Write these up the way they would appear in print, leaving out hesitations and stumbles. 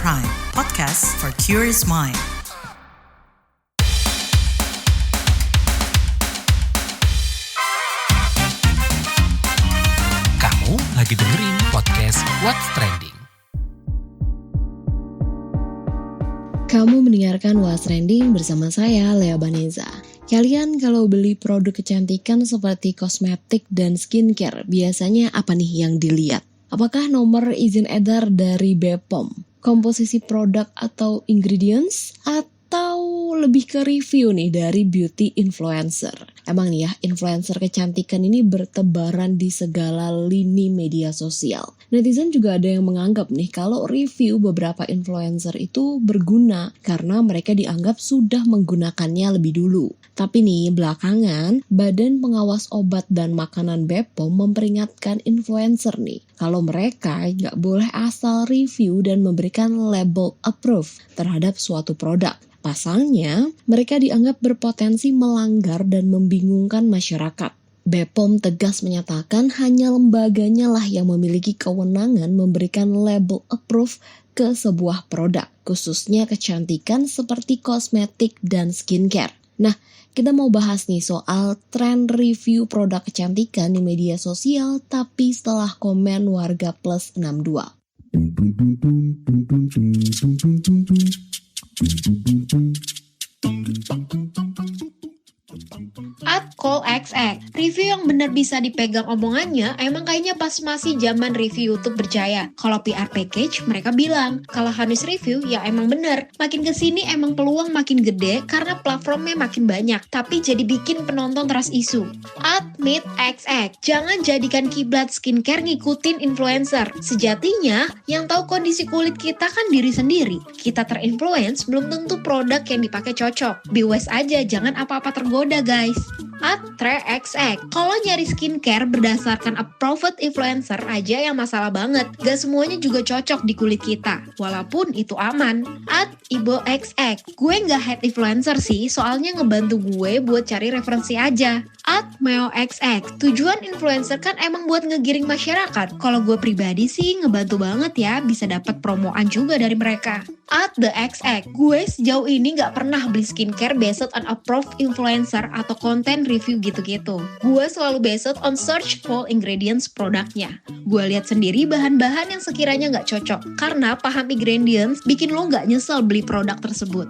Prime, podcast for curious mind. Kamu lagi dengerin podcast What's Trending. Kamu mendengarkan What's Trending bersama saya, Lea Baneza. Kalian kalau beli produk kecantikan seperti kosmetik dan skincare, biasanya apa nih yang dilihat? Apakah nomor izin edar dari BPOM, komposisi produk atau ingredients, atau lebih ke review nih dari beauty influencer? Emang nih ya, influencer kecantikan ini bertebaran di segala lini media sosial. Netizen juga ada yang menganggap nih kalau review beberapa influencer itu berguna karena mereka dianggap sudah menggunakannya lebih dulu. Tapi nih, belakangan Badan Pengawas Obat dan Makanan BPOM memperingatkan influencer nih kalau mereka nggak boleh asal review dan memberikan label approve terhadap suatu produk. Pasalnya, mereka dianggap berpotensi melanggar dan membingungkan masyarakat. BPOM tegas menyatakan hanya lembaganya lah yang memiliki kewenangan memberikan label approve ke sebuah produk, khususnya kecantikan seperti kosmetik dan skincare. Nah, kita mau bahas nih soal tren review produk kecantikan di media sosial tapi setelah komen warga plus 62. @callxx, review yang benar bisa dipegang omongannya emang kayaknya pas masih zaman review YouTube berjaya. Kalau PR package, mereka bilang kalau harus review ya emang benar. Makin kesini emang peluang makin gede karena platformnya makin banyak, tapi jadi bikin penonton teras isu. @meetxx, jangan jadikan kiblat skincare ngikutin influencer. Sejatinya, yang tahu kondisi kulit kita kan diri sendiri. Kita terinfluence belum tentu produk yang dipakai cocok. Be wise aja, jangan apa-apa tergoda guys. @trexx, kalau nyari skincare berdasarkan approved influencer aja yang masalah banget. Gak semuanya juga cocok di kulit kita, walaupun itu aman. @iboxx, gue gak hate influencer sih, soalnya ngebantu gue buat cari referensi aja. @meoxx, tujuan influencer kan emang buat ngegiring masyarakat. Kalau gue pribadi sih ngebantu banget ya, bisa dapat promoan juga dari mereka. @thexx, gue sejauh ini gak pernah beli skincare based on approved influencer atau konten review gitu-gitu. Gue selalu based on search for ingredients produknya. Gue lihat sendiri bahan-bahan yang sekiranya gak cocok, karena paham ingredients bikin lo gak nyesel beli produk tersebut.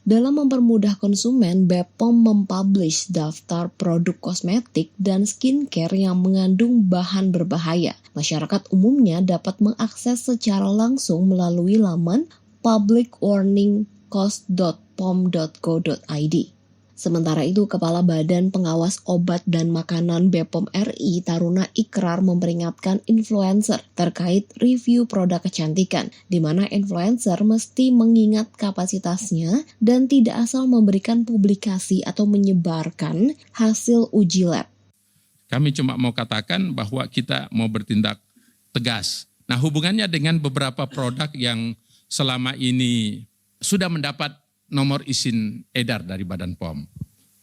Dalam mempermudah konsumen, BPOM mempublish daftar produk kosmetik dan skincare yang mengandung bahan berbahaya. Masyarakat umumnya dapat mengakses secara langsung melalui laman publicwarningcost.pom.go.id. Sementara itu, Kepala Badan Pengawas Obat dan Makanan BPOM RI, Taruna Ikrar, memperingatkan influencer terkait review produk kecantikan, di mana influencer mesti mengingat kapasitasnya dan tidak asal memberikan publikasi atau menyebarkan hasil uji lab. Kami cuma mau katakan bahwa kita mau bertindak tegas. Nah, hubungannya dengan beberapa produk yang selama ini sudah mendapat nomor izin edar dari Badan POM.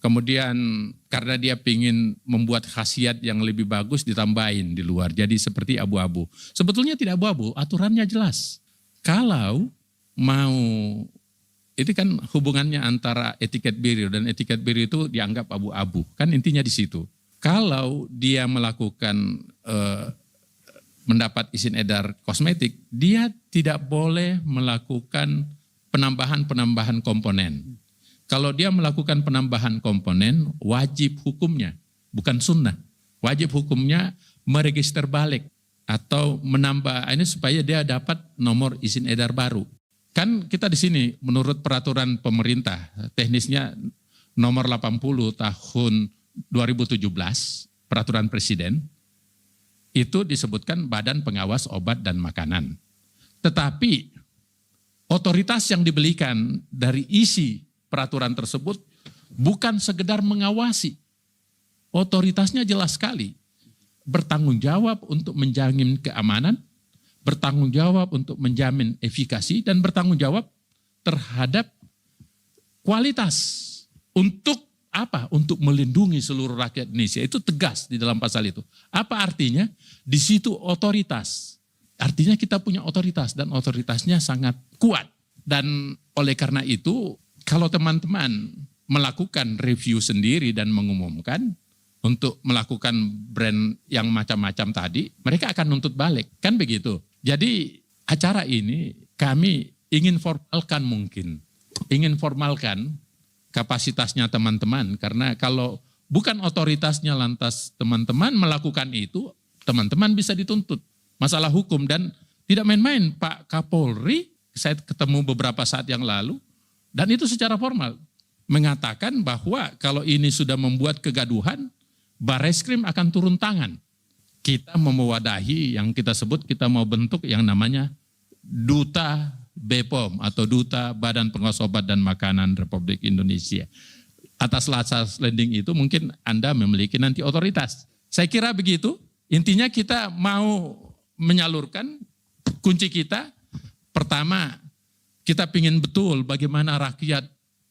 Kemudian karena dia ingin membuat khasiat yang lebih bagus ditambahin di luar. Jadi seperti abu-abu. Sebetulnya tidak abu-abu, aturannya jelas. Kalau mau, itu kan hubungannya antara etiket biru dan etiket biru itu dianggap abu-abu. Kan intinya di situ. Kalau dia melakukan mendapat izin edar kosmetik, dia tidak boleh melakukan penambahan komponen. Kalau dia melakukan penambahan komponen, wajib hukumnya, bukan sunnah. Wajib hukumnya meregister balik atau menambah ini supaya dia dapat nomor izin edar baru. Kan kita di sini menurut peraturan pemerintah, teknisnya nomor 80 tahun 2017, peraturan presiden, itu disebutkan Badan Pengawas Obat dan Makanan. Tetapi otoritas yang diberikan dari isi peraturan tersebut bukan sekedar mengawasi. Otoritasnya jelas sekali. Bertanggung jawab untuk menjamin keamanan, bertanggung jawab untuk menjamin efikasi, dan bertanggung jawab terhadap kualitas untuk apa? Untuk melindungi seluruh rakyat Indonesia. Itu tegas di dalam pasal itu. Apa artinya? Di situ otoritas. Artinya kita punya otoritas dan otoritasnya sangat kuat. Dan oleh karena itu, kalau teman-teman melakukan review sendiri dan mengumumkan untuk melakukan brand yang macam-macam tadi, mereka akan nuntut balik. Kan begitu. Jadi acara ini kami ingin formalkan kapasitasnya teman-teman. Karena kalau bukan otoritasnya lantas teman-teman melakukan itu, teman-teman bisa dituntut. Masalah hukum dan tidak main-main. Pak Kapolri, saya ketemu beberapa saat yang lalu, dan itu secara formal mengatakan bahwa kalau ini sudah membuat kegaduhan, Barreskrim akan turun tangan. Kita mau mewadahi yang kita sebut, kita mau bentuk yang namanya Duta BPOM atau Duta Badan Pengawas Obat dan Makanan Republik Indonesia. Atas latas landing itu mungkin Anda memiliki nanti otoritas. Saya kira begitu. Intinya kita mau menyalurkan kunci kita. Pertama, kita ingin betul bagaimana rakyat,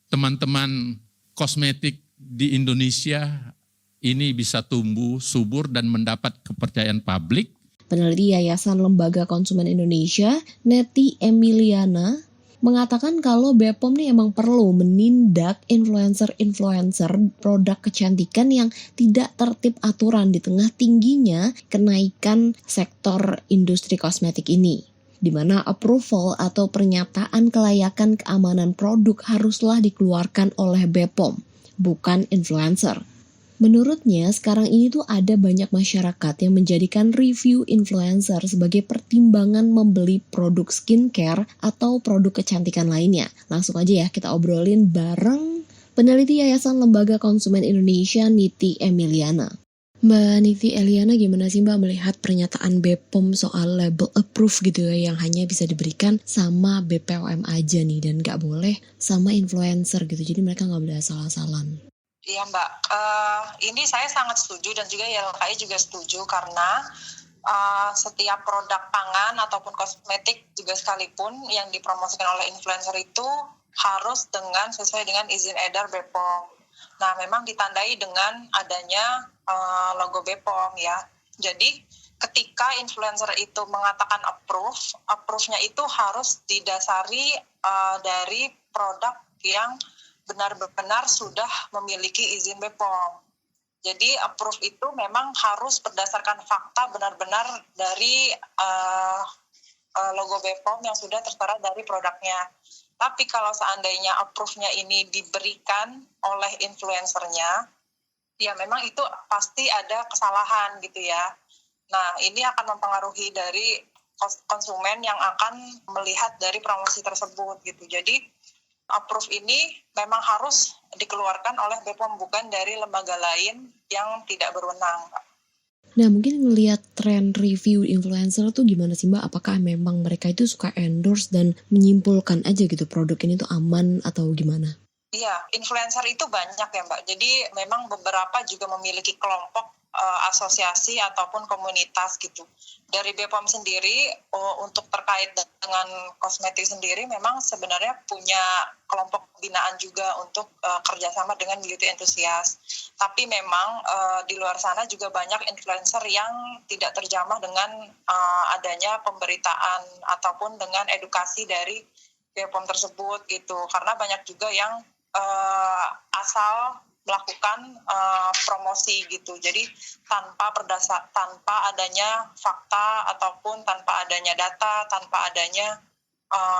teman-teman kosmetik di Indonesia ini bisa tumbuh subur dan mendapat kepercayaan publik. Peneliti Yayasan Lembaga Konsumen Indonesia, Neti Emiliana, mengatakan kalau BPOM nih emang perlu menindak influencer-influencer produk kecantikan yang tidak tertib aturan di tengah tingginya kenaikan sektor industri kosmetik ini, di mana approval atau pernyataan kelayakan keamanan produk haruslah dikeluarkan oleh BPOM, bukan influencer. Menurutnya, sekarang ini tuh ada banyak masyarakat yang menjadikan review influencer sebagai pertimbangan membeli produk skincare atau produk kecantikan lainnya. Langsung aja ya kita obrolin bareng peneliti Yayasan Lembaga Konsumen Indonesia, Niti Emiliana. Mbak Niti Eliana, gimana sih Mbak melihat pernyataan BPOM soal label approve gitu ya, yang hanya bisa diberikan sama BPOM aja nih dan nggak boleh sama influencer gitu, jadi mereka nggak boleh asal-asalan. Iya Mbak, ini saya sangat setuju dan juga YLKI juga setuju karena setiap produk pangan ataupun kosmetik juga sekalipun yang dipromosikan oleh influencer itu harus sesuai dengan izin edar BPOM. Nah memang ditandai dengan adanya logo BPOM ya. Jadi ketika influencer itu mengatakan approve-nya itu harus didasari dari produk yang benar-benar sudah memiliki izin BPOM. Jadi approve itu memang harus berdasarkan fakta benar-benar dari logo BPOM yang sudah tertera dari produknya. Tapi kalau seandainya approve-nya ini diberikan oleh influencernya, ya memang itu pasti ada kesalahan gitu ya. Nah ini akan mempengaruhi dari konsumen yang akan melihat dari promosi tersebut gitu. Jadi approve ini memang harus dikeluarkan oleh BPOM, bukan dari lembaga lain yang tidak berwenang. Nah mungkin ngelihat tren review influencer tuh gimana sih Mbak? Apakah memang mereka itu suka endorse dan menyimpulkan aja gitu produk ini tuh aman atau gimana? Iya, influencer itu banyak ya Mbak. Jadi memang beberapa juga memiliki kelompok asosiasi ataupun komunitas gitu. Dari BPOM sendiri untuk terkait dengan kosmetik sendiri memang sebenarnya punya kelompok binaan juga untuk kerjasama dengan beauty enthusiast. Tapi memang di luar sana juga banyak influencer yang tidak terjamah dengan adanya pemberitaan ataupun dengan edukasi dari BPOM tersebut gitu. Karena banyak juga yang asal melakukan promosi gitu. Jadi tanpa adanya fakta ataupun tanpa adanya data, tanpa adanya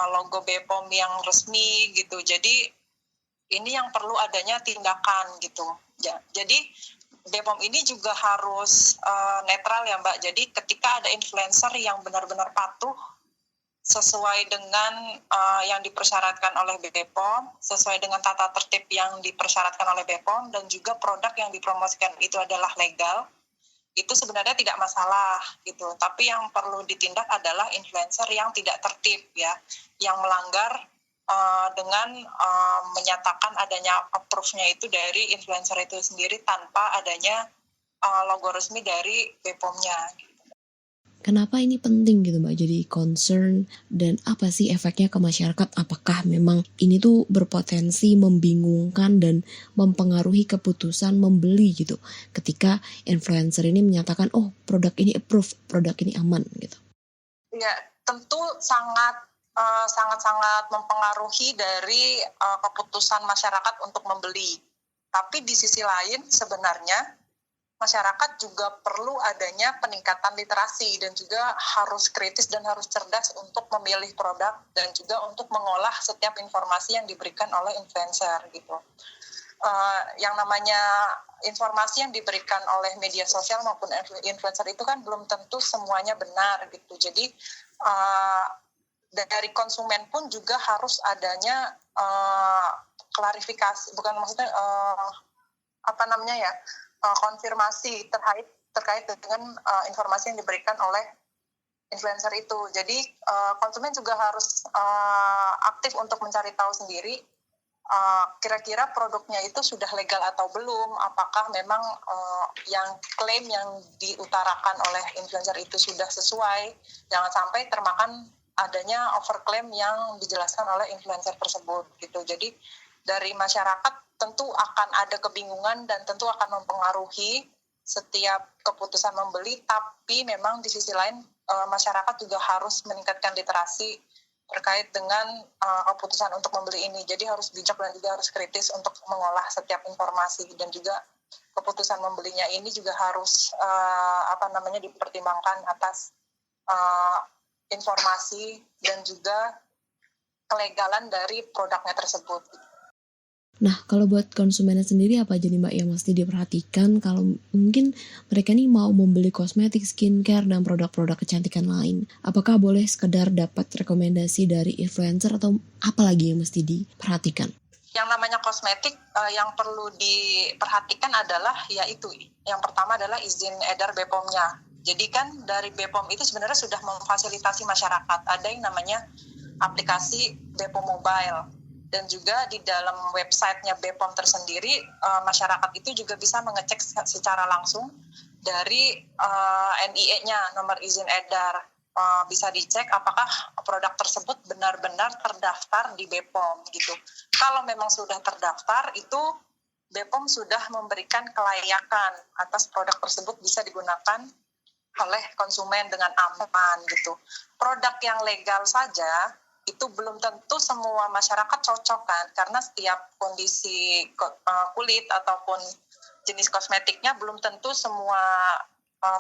logo BPOM yang resmi gitu. Jadi ini yang perlu adanya tindakan gitu. Jadi BPOM ini juga harus netral ya Mbak. Jadi ketika ada influencer yang benar-benar patuh sesuai dengan yang dipersyaratkan oleh BPOM, sesuai dengan tata tertib yang dipersyaratkan oleh BPOM, dan juga produk yang dipromosikan itu adalah legal, itu sebenarnya tidak masalah gitu. Tapi yang perlu ditindak adalah influencer yang tidak tertib ya, yang melanggar dengan menyatakan adanya approve-nya itu dari influencer itu sendiri tanpa adanya logo resmi dari BPOM-nya. Kenapa ini penting gitu Mbak, jadi concern, dan apa sih efeknya ke masyarakat? Apakah memang ini tuh berpotensi membingungkan dan mempengaruhi keputusan membeli gitu ketika influencer ini menyatakan oh produk ini approve, produk ini aman gitu? Ya, tentu sangat-sangat mempengaruhi dari keputusan masyarakat untuk membeli. Tapi di sisi lain sebenarnya masyarakat juga perlu adanya peningkatan literasi dan juga harus kritis dan harus cerdas untuk memilih produk dan juga untuk mengolah setiap informasi yang diberikan oleh influencer gitu. Yang namanya informasi yang diberikan oleh media sosial maupun influencer itu kan belum tentu semuanya benar gitu. Jadi dari konsumen pun juga harus adanya klarifikasi, bukan maksudnya konfirmasi terkait dengan informasi yang diberikan oleh influencer itu. Jadi konsumen juga harus aktif untuk mencari tahu sendiri kira-kira produknya itu sudah legal atau belum, apakah memang yang klaim yang diutarakan oleh influencer itu sudah sesuai, jangan sampai termakan adanya overclaim yang dijelaskan oleh influencer tersebut gitu. Jadi dari masyarakat tentu akan ada kebingungan dan tentu akan mempengaruhi setiap keputusan membeli, tapi memang di sisi lain masyarakat juga harus meningkatkan literasi terkait dengan keputusan untuk membeli ini. Jadi harus bijak dan juga harus kritis untuk mengolah setiap informasi, dan juga keputusan membelinya ini juga harus dipertimbangkan atas informasi dan juga kelegalan dari produknya tersebut. Nah, kalau buat konsumennya sendiri apa aja nih Mbak yang mesti diperhatikan kalau mungkin mereka nih mau membeli kosmetik, skincare, dan produk-produk kecantikan lain? Apakah boleh sekedar dapat rekomendasi dari influencer atau apa lagi yang mesti diperhatikan? Yang namanya kosmetik yang perlu diperhatikan adalah yaitu yang pertama adalah izin edar BPOM-nya. Jadi kan dari BPOM itu sebenarnya sudah memfasilitasi masyarakat. Ada yang namanya aplikasi BPOM Mobile. Dan juga di dalam websitenya BPOM tersendiri, masyarakat itu juga bisa mengecek secara langsung dari NIE-nya, nomor izin edar. Bisa dicek apakah produk tersebut benar-benar terdaftar di BPOM gitu. Kalau memang sudah terdaftar, itu BPOM sudah memberikan kelayakan atas produk tersebut bisa digunakan oleh konsumen dengan aman gitu. Produk yang legal saja itu belum tentu semua masyarakat cocok kan, karena setiap kondisi kulit ataupun jenis kosmetiknya belum tentu semua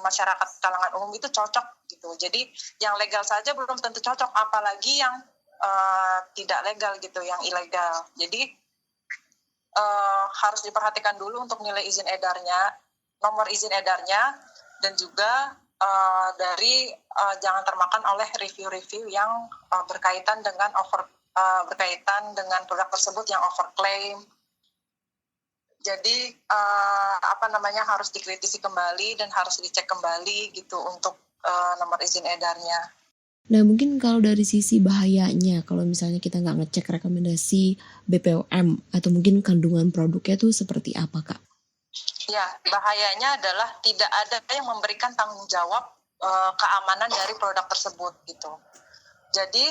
masyarakat kalangan umum itu cocok gitu. Jadi yang legal saja belum tentu cocok, apalagi yang tidak legal gitu, yang ilegal. Jadi harus diperhatikan dulu untuk nilai izin edarnya, nomor izin edarnya, dan juga dari jangan termakan oleh review-review yang berkaitan dengan produk tersebut yang overclaim. Jadi harus dikritisi kembali dan harus dicek kembali gitu untuk nomor izin edarnya. Nah mungkin kalau dari sisi bahayanya, kalau misalnya kita nggak ngecek rekomendasi BPOM atau mungkin kandungan produknya tuh seperti apa Kak? Ya, bahayanya adalah tidak ada yang memberikan tanggung jawab keamanan dari produk tersebut gitu. Jadi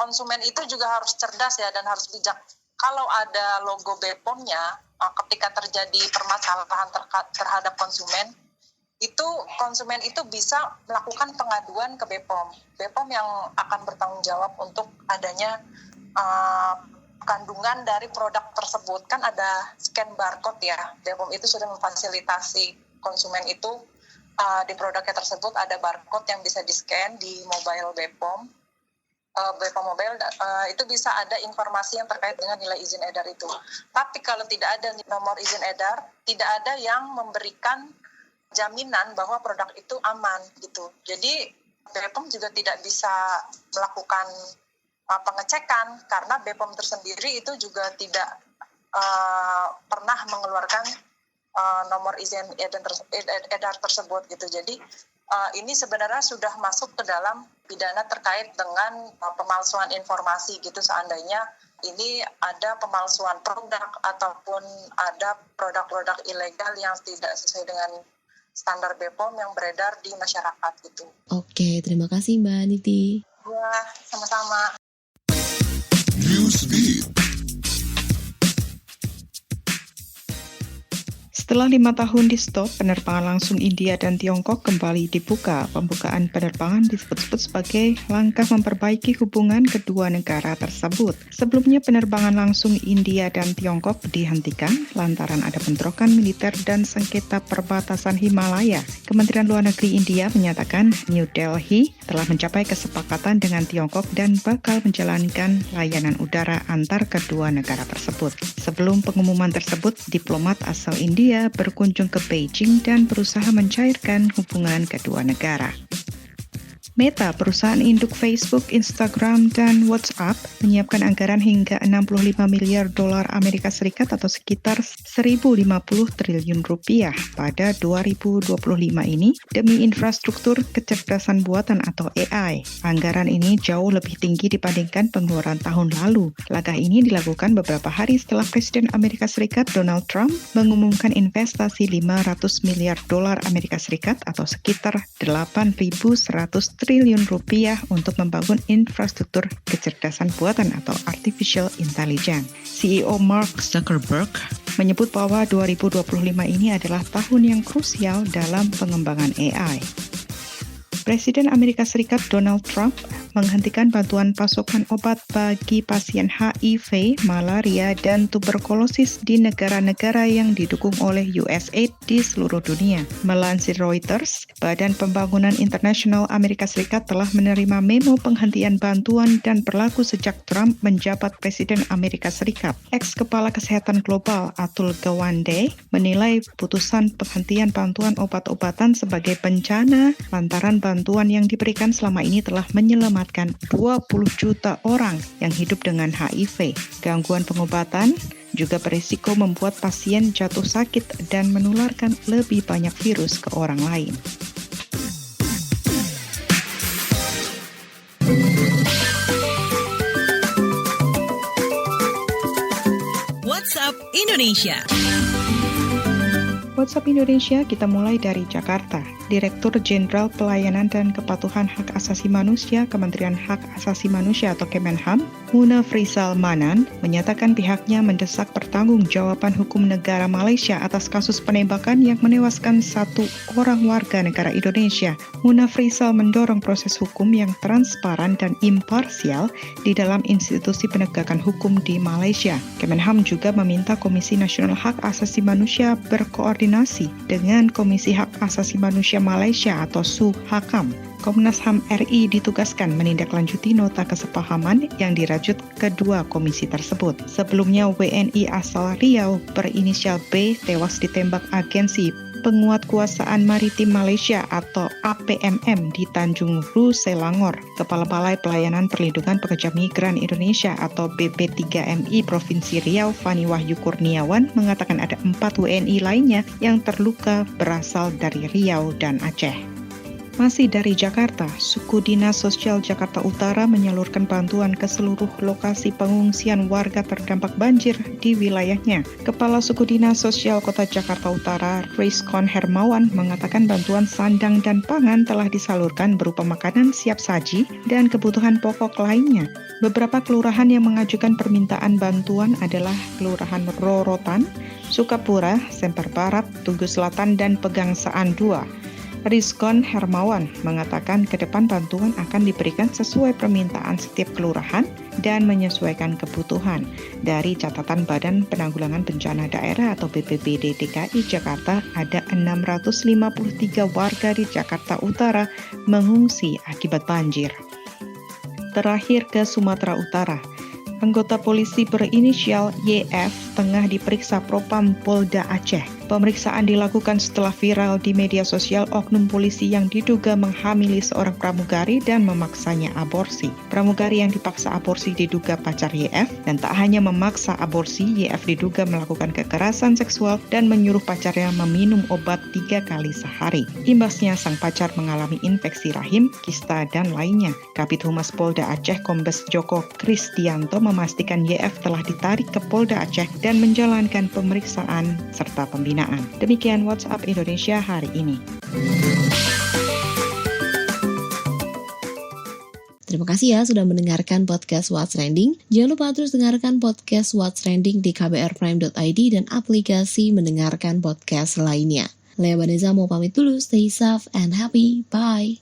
konsumen itu juga harus cerdas ya dan harus bijak. Kalau ada logo BPOM-nya, ketika terjadi permasalahan terhadap konsumen itu bisa melakukan pengaduan ke BPOM. BPOM yang akan bertanggung jawab untuk adanya kandungan dari produk tersebut. Kan ada scan barcode ya, BPOM itu sudah memfasilitasi konsumen itu di produknya tersebut ada barcode yang bisa di-scan di mobile BPOM. BPOM mobile itu bisa ada informasi yang terkait dengan nilai izin edar itu. Tapi kalau tidak ada nomor izin edar, tidak ada yang memberikan jaminan bahwa produk itu aman gitu. Jadi BPOM juga tidak bisa melakukan pengecekan karena BPOM tersendiri itu juga tidak pernah mengeluarkan nomor izin edar tersebut gitu. Jadi ini sebenarnya sudah masuk ke dalam pidana terkait dengan pemalsuan informasi gitu, seandainya ini ada pemalsuan produk ataupun ada produk-produk ilegal yang tidak sesuai dengan standar BPOM yang beredar di masyarakat gitu. Oke, terima kasih Mbak Niti. Ya, sama-sama. Setelah 5 tahun di-stop, penerbangan langsung India dan Tiongkok kembali dibuka. Pembukaan penerbangan disebut-sebut sebagai langkah memperbaiki hubungan kedua negara tersebut. Sebelumnya penerbangan langsung India dan Tiongkok dihentikan lantaran ada bentrokan militer dan sengketa perbatasan Himalaya. Kementerian Luar Negeri India menyatakan New Delhi telah mencapai kesepakatan dengan Tiongkok dan bakal menjalankan layanan udara antar kedua negara tersebut. Sebelum pengumuman tersebut, diplomat asal India berkunjung ke Beijing dan berusaha mencairkan hubungan kedua negara. Meta, perusahaan induk Facebook, Instagram, dan WhatsApp, menyiapkan anggaran hingga 65 miliar dolar Amerika Serikat atau sekitar 1.050 triliun rupiah pada 2025 ini demi infrastruktur kecerdasan buatan atau AI. Anggaran ini jauh lebih tinggi dibandingkan pengeluaran tahun lalu. Langkah ini dilakukan beberapa hari setelah Presiden Amerika Serikat Donald Trump mengumumkan investasi 500 miliar dolar Amerika Serikat atau sekitar 8.100 triliun rupiah untuk membangun infrastruktur kecerdasan buatan atau artificial intelligence. CEO Mark Zuckerberg menyebut bahwa 2025 ini adalah tahun yang krusial dalam pengembangan AI. Presiden Amerika Serikat Donald Trump menghentikan bantuan pasokan obat bagi pasien HIV, malaria, dan tuberkulosis di negara-negara yang didukung oleh USAID di seluruh dunia. Melansir Reuters, Badan Pembangunan Internasional Amerika Serikat telah menerima memo penghentian bantuan dan berlaku sejak Trump menjabat Presiden Amerika Serikat. Ex-Kepala Kesehatan Global Atul Gawande menilai putusan penghentian bantuan obat-obatan sebagai bencana lantaran bantuan yang diberikan selama ini telah menyelamatkan 20 juta orang yang hidup dengan HIV. Gangguan pengobatan juga berisiko membuat pasien jatuh sakit dan menularkan lebih banyak virus ke orang lain. WhatsApp Indonesia. WhatsApp Indonesia kita mulai dari Jakarta. Direktur Jenderal Pelayanan dan Kepatuhan Hak Asasi Manusia Kementerian Hak Asasi Manusia atau Kemenham, Munafrizal Manan, menyatakan pihaknya mendesak pertanggungjawaban hukum negara Malaysia atas kasus penembakan yang menewaskan 1 orang warga negara Indonesia. Munafrizal mendorong proses hukum yang transparan dan imparsial di dalam institusi penegakan hukum di Malaysia. Kemenham juga meminta Komisi Nasional Hak Asasi Manusia berkoordinasi dengan Komisi Hak Asasi Manusia Malaysia atau SUHAKAM. Komnas HAM RI ditugaskan menindaklanjuti nota kesepahaman yang dirajut kedua komisi tersebut. Sebelumnya WNI asal Riau berinisial B tewas ditembak Agensi Penguatkuasaan Maritim Malaysia atau APMM di Tanjung Ru, Selangor. Kepala Balai Pelayanan Perlindungan Pekerja Migran Indonesia atau BP3MI Provinsi Riau, Fani Wahyu Kurniawan, mengatakan ada 4 WNI lainnya yang terluka berasal dari Riau dan Aceh. Masih dari Jakarta, Suku Dinas Sosial Jakarta Utara menyalurkan bantuan ke seluruh lokasi pengungsian warga terdampak banjir di wilayahnya. Kepala Suku Dinas Sosial Kota Jakarta Utara, Rizkon Hermawan, mengatakan bantuan sandang dan pangan telah disalurkan berupa makanan siap saji dan kebutuhan pokok lainnya. Beberapa kelurahan yang mengajukan permintaan bantuan adalah Kelurahan Rorotan, Sukapura, Semper Barat, Tugu Selatan, dan Pegangsaan 2. Rizkon Hermawan mengatakan ke depan bantuan akan diberikan sesuai permintaan setiap kelurahan dan menyesuaikan kebutuhan. Dari catatan Badan Penanggulangan Bencana Daerah atau BPBD DKI Jakarta, ada 653 warga di Jakarta Utara mengungsi akibat banjir. Terakhir ke Sumatera Utara. Anggota polisi berinisial YF tengah diperiksa Propam Polda Aceh. Pemeriksaan dilakukan setelah viral di media sosial oknum polisi yang diduga menghamili seorang pramugari dan memaksanya aborsi. Pramugari yang dipaksa aborsi diduga pacar YF, dan tak hanya memaksa aborsi, YF diduga melakukan kekerasan seksual dan menyuruh pacarnya meminum obat 3 kali sehari. Imbasnya sang pacar mengalami infeksi rahim, kista, dan lainnya. Kabid Humas Polda Aceh Kombes Joko Kristianto memastikan YF telah ditarik ke Polda Aceh dan dan menjalankan pemeriksaan serta pembinaan. Demikian WhatsApp Indonesia hari ini. Terima kasih ya sudah mendengarkan podcast What's Trending. Jangan lupa terus dengarkan podcast What's Trending di kbrprime.id dan aplikasi mendengarkan podcast lainnya. Lea Baneza mau pamit dulu, stay safe and happy, bye!